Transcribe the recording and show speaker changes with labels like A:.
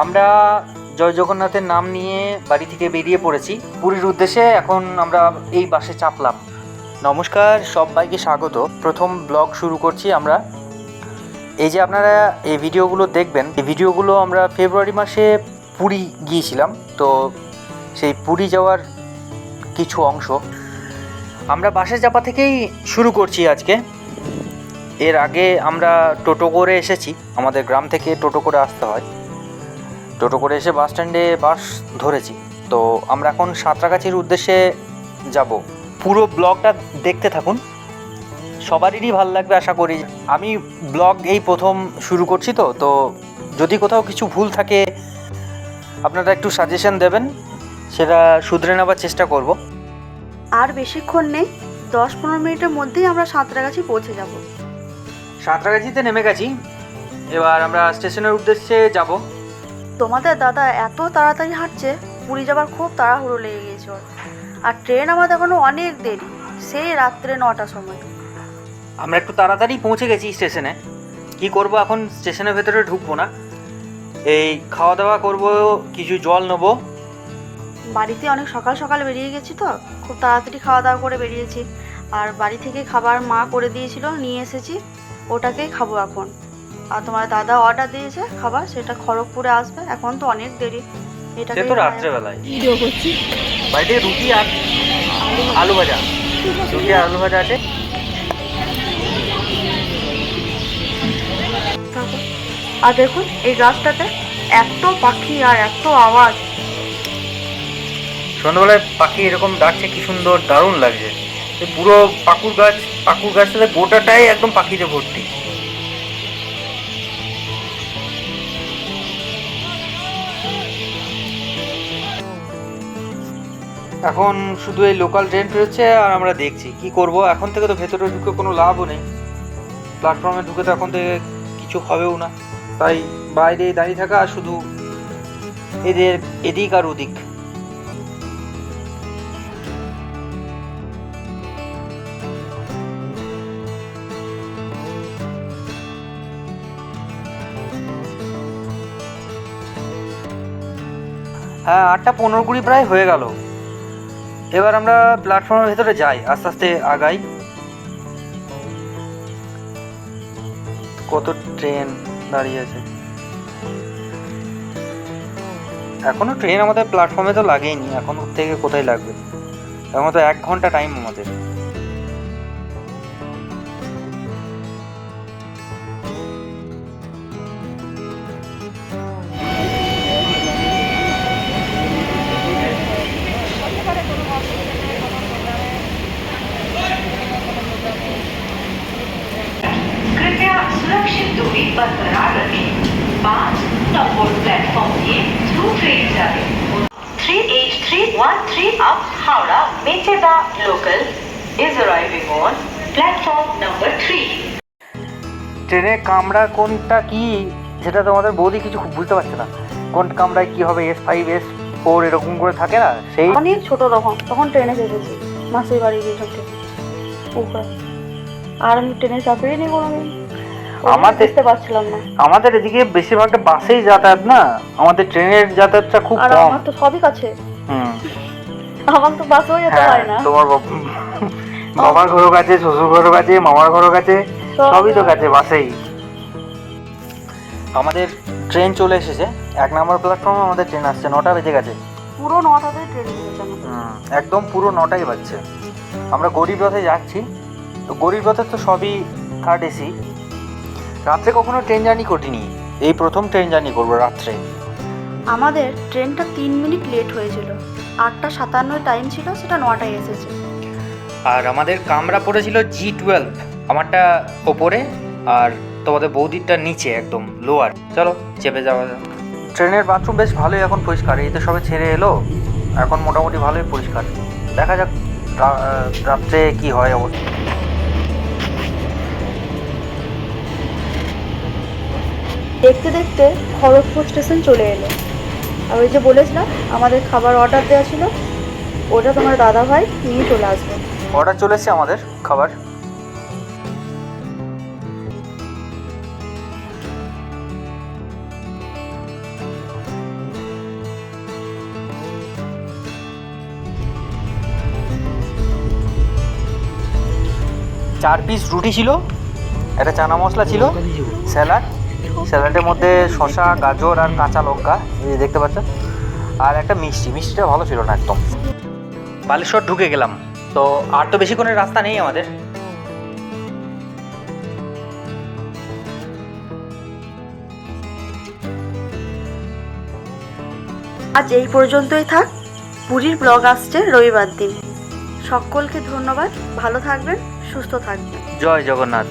A: আমরা জয় জগন্নাথের নাম নিয়ে বাড়ি থেকে বেরিয়ে পড়েছি পুরীর উদ্দেশ্যে। এখন আমরা এই বাসে চাপলাম। নমস্কার, সবাইকে স্বাগত। প্রথম ব্লগ শুরু করছি আমরা। এই যে আপনারা এই ভিডিওগুলো দেখবেন, এই ভিডিওগুলো আমরা ফেব্রুয়ারি মাসে পুরী গিয়েছিলাম, তো সেই পুরী যাওয়ার কিছু অংশ আমরা বাসে চাপা থেকেই শুরু করছি আজকে। এর আগে আমরা টোটো করে এসেছি, আমাদের গ্রাম থেকে টোটো করে আসতে হয়। টোটো করে এসে বাস স্ট্যান্ডে বাস ধরেছি। তো আমরা এখন সাঁতরাগাছির উদ্দেশ্যে যাব। পুরো ব্লগটা দেখতে থাকুন, সবারই ভালো লাগবে আশা করি। আমি ব্লগ এই প্রথম শুরু করছি, তো যদি কোথাও কিছু ভুল থাকে আপনারা একটু সাজেশন দেবেন, সেটা শুধরে নেওয়ার চেষ্টা করব।
B: আর বেশিক্ষণ নেই, 10-15 মিনিটের মধ্যেই আমরা সাঁতরাগাছি পৌঁছে যাব।
A: সাঁতরাগাছিতে নেমে গেছি, এবার আমরা স্টেশনের উদ্দেশ্যে যাব।
B: তোমাদের দাদা এত তাড়াতাড়ি হাঁটছে, পুরী যাবার খুব তাড়াহুড়ো লেগে গিয়েছে ওর। আর ট্রেন আমাদের এখনও অনেক দেরি, সেই রাত্রে 9টার সময়।
A: আমরা একটু তাড়াতাড়ি পৌঁছে গেছি স্টেশনে। কি করব, এখন স্টেশনের ভেতরে ঢুকবো না, এই খাওয়া দাওয়া করব, কিছু জল নেবো।
B: বাড়িতে অনেক সকাল সকাল বেরিয়ে গেছি, তো খুব তাড়াতাড়ি খাওয়া দাওয়া করে বেরিয়েছি। আর বাড়ি থেকে খাবার মা করে দিয়েছিল, নিয়ে এসেছি, ওটাকেই খাবো এখন। আর তোমার দাদা অর্ডার দিয়েছে খাবার, সেটা খড়গপুরে আসবে। এখন তো অনেক দেরি,
A: সে তো রাত্রেবেলায় ভিডিও করছি। বাড়িতে রুটি আর আলু ভাজা, রুটি আর আলু ভাজা আছে।
B: আর দেখুন এই গাছটাতে এত পাখি আর এত আওয়াজ।
A: সন্ধ্যাবেলায় পাখি এরকম ডাকছে, কি সুন্দর, দারুণ লাগছে। পুরো পাকুর গাছটাতে গোটাটাই একদম পাখিতে ভর্তি। এখন শুধু এই লোকাল ট্রেন পেরোচ্ছে আর আমরা দেখছি কি করব। এখন থেকে তো ভেতরে ঢুকে কোনো লাভও নেই, প্ল্যাটফর্মে ঢুকে তো এখন থেকে কিছু হবেও না। তাই বাইরে দাঁড়িয়ে থাকা আর শুধু এদের এদিক আর ওদিক। হ্যাঁ, 8:15 প্রায় হয়ে গেল। এবার আমরা প্ল্যাটফর্মের ভেতরে যাই, আস্তে আস্তে আগাই। কত ট্রেন দাঁড়িয়ে আছে, এখনো ট্রেন আমাদের প্ল্যাটফর্মে তো লাগেইনি। এখন থেকে কোথায় লাগবে, এখন তো 1 ঘন্টা টাইম আমাদের।
C: कृपया सुरक्षित दूरी बरकरार रखें। 5 नंबर प्लेटफॉर्म দিয়ে थ्रू ट्रेन যাবে। 3H313 up Howrah Mecheda local is arriving on platform number 3.
A: ট্রেনের কামরা কোনটা কি সেটা তোমাদের বৌদি কিছু বুঝতে পারছে না। কোন কামরায় কি হবে, S5 S4 এরকম করে থাকে না, সেই
B: অনেক ছোট তখন ট্রেনে চেপেছি মাসির বাড়ি গিয়ে ছোটে। আর আমি ট্রেনে চাপিয়ে নি কোনোদিন,
A: আমাদের
B: দেখতে পাচ্ছিলাম না।
A: আমাদের এদিকে বেশিরভাগটা বাসেই যাতায়াত না, আমাদের ট্রেনের যাতায়াতটা খুব
B: আর
A: কম।
B: আমার তো সবই কাছে,
A: হুম,
B: আমার তো বাসেও যেতে হয় না।
A: তোমার বাবার ঘরও কাছে, শ্বশুর ঘরও কাছে, মামার ঘরও কাছে, সবই তো কাছে, বাসেই। আমাদের ট্রেন চলে এসেছে, 1 নম্বর প্ল্যাটফর্মে আমাদের ট্রেন আসছে। 9টা বেজে গেছে,
B: পুরো 9টাতে ট্রেন এসেছে আমাদের।
A: একদম পুরো 9টাই বাজছে। আমরা গরিব রথে যাচ্ছি, তো গরিব রথে তো সবই থার্ড এসি। রাত্রে কখনো ট্রেন জার্নি করিনি, এই প্রথম ট্রেন জার্নি করবো রাত্রে।
B: আমাদের ট্রেনটা 3 মিনিট লেট হয়েছিল। 8:57 টাইম ছিল, সেটা 9টায় এসেছে।
A: আর আমাদের কামরা পড়েছিল G12, আমারটা ওপরে আর তোমাদের বৌদিরটা নিচে একদম লোয়ার। চলো চেপে যাওয়া যাক। ট্রেনের বাথরুম বেশ ভালোই এখন পরিষ্কার, এই তো সবে ছেড়ে এলো, এখন মোটামুটি ভালোই পরিষ্কার। দেখা যাক রাত্রে কি হয় অবস্থা।
B: দেখতে দেখতে খড়গপুর স্টেশন চলে এলো। আর ওই যে বলেছিলাম আমাদের খাবার অর্ডার দেওয়া ছিল, ওটা তোমার দাদা ভাই নিয়ে চলে আসবে।
A: অর্ডার চলে এসেছে আমাদের খাবার। 4 পিস রুটি ছিল, একটা চানা মশলা ছিল, স্যালাডের মধ্যে শসা, গাজর আর কাঁচা লঙ্কা, এই যে দেখতে পাচ্ছেন, আর একটা মিষ্টিটা ভালো ছিল না একদম। বালেশ্বর ঢুকে গেলাম, তো আর তো বেশিক্ষণের রাস্তা নেই আমাদের।
B: আজ এই পর্যন্তই থাক। পুরীর ব্লগ আসছে রবিবার দিন। সকলকে ধন্যবাদ, ভালো থাকবেন, সুস্থ থাকবেন।
A: জয় জগন্নাথ।